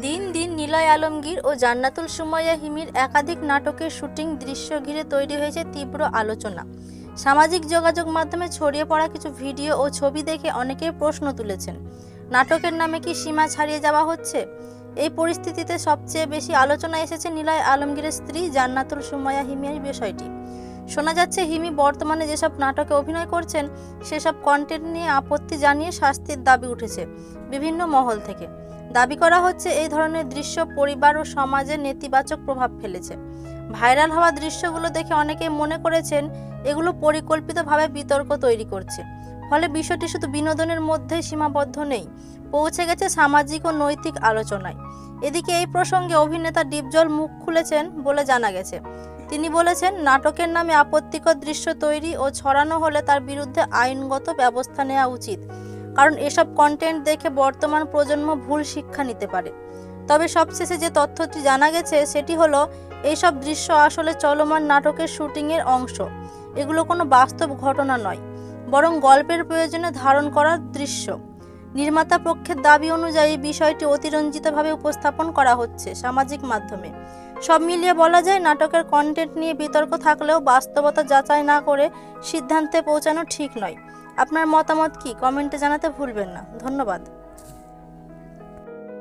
দিন দিন নিলয় আলমগীর ও জান্নাতুল সুমাইয়া হিমির একাধিক নাটকের শুটিং দৃশ্য ঘিরে তৈরি হয়েছে তীব্র আলোচনা। সামাজিক যোগাযোগ মাধ্যমে ছড়িয়ে পড়া কিছু ভিডিও ও ছবি দেখে অনেকেই প্রশ্ন তুলেছেন, নাটকের নামে কি সীমা ছাড়িয়ে যাওয়া হচ্ছে? এই পরিস্থিতিতে সবচেয়ে বেশি আলোচনা এসেছে নিলয় আলমগীরের স্ত্রী জান্নাতুল সুমাইয়া হিমির বিষয়টি। শোনা যাচ্ছে, হিমি বর্তমানে যেসব নাটকে অভিনয় করছেন সেসব কন্টেন্ট নিয়ে আপত্তি জানিয়ে শাস্তির দাবি উঠেছে বিভিন্ন মহল থেকে। দাবি করা হচ্ছে, এই ধরনের দৃশ্য পরিবার ও সমাজে নেতিবাচক প্রভাব ফেলেছে। ভাইরাল হওয়া দৃশ্যগুলো দেখে অনেকে মনে করেছেন এগুলো পরিকল্পিতভাবে বিতর্ক তৈরি করছে। ফলে বিষয়টি শুধু বিনোদনের মধ্যে সীমাবদ্ধ নেই, পৌঁছে গেছে সামাজিক ও নৈতিক আলোচনায়। এদিকে এই প্রসঙ্গে অভিনেতা ডিপজল মুখ খুলেছেন বলে জানা গেছে। তিনি বলেছেন, নাটকের নামে আপত্তিকর দৃশ্য তৈরি ও ছড়ানো হলে তার বিরুদ্ধে আইনগত ব্যবস্থা নেওয়া উচিত, কারণ এসব কন্টেন্ট দেখে বর্তমান প্রজন্ম ভুল শিক্ষা নিতে পারে। তবে সবশেষে যে তথ্যটি জানা গেছে সেটি হলো, এইসব দৃশ্য আসলে চলমান নাটকের শুটিংয়ের অংশ। এগুলো কোনো বাস্তব ঘটনা নয়, বরং গল্পের প্রয়োজনে ধারণ করা দৃশ্য। নির্মাতা পক্ষের দাবি অনুযায়ী বিষয়টি অতিরঞ্জিতভাবে উপস্থাপন করা হচ্ছে সামাজিক মাধ্যমে। সব মিলিয়ে বলা যায়, নাটকের কন্টেন্ট নিয়ে বিতর্ক থাকলেও বাস্তবতা যাচাই না করে সিদ্ধান্তে পৌঁছানো ঠিক নয়। আপনার মতামত কি? কমেন্টে জানাতে ভুলবেন না। ধন্যবাদ।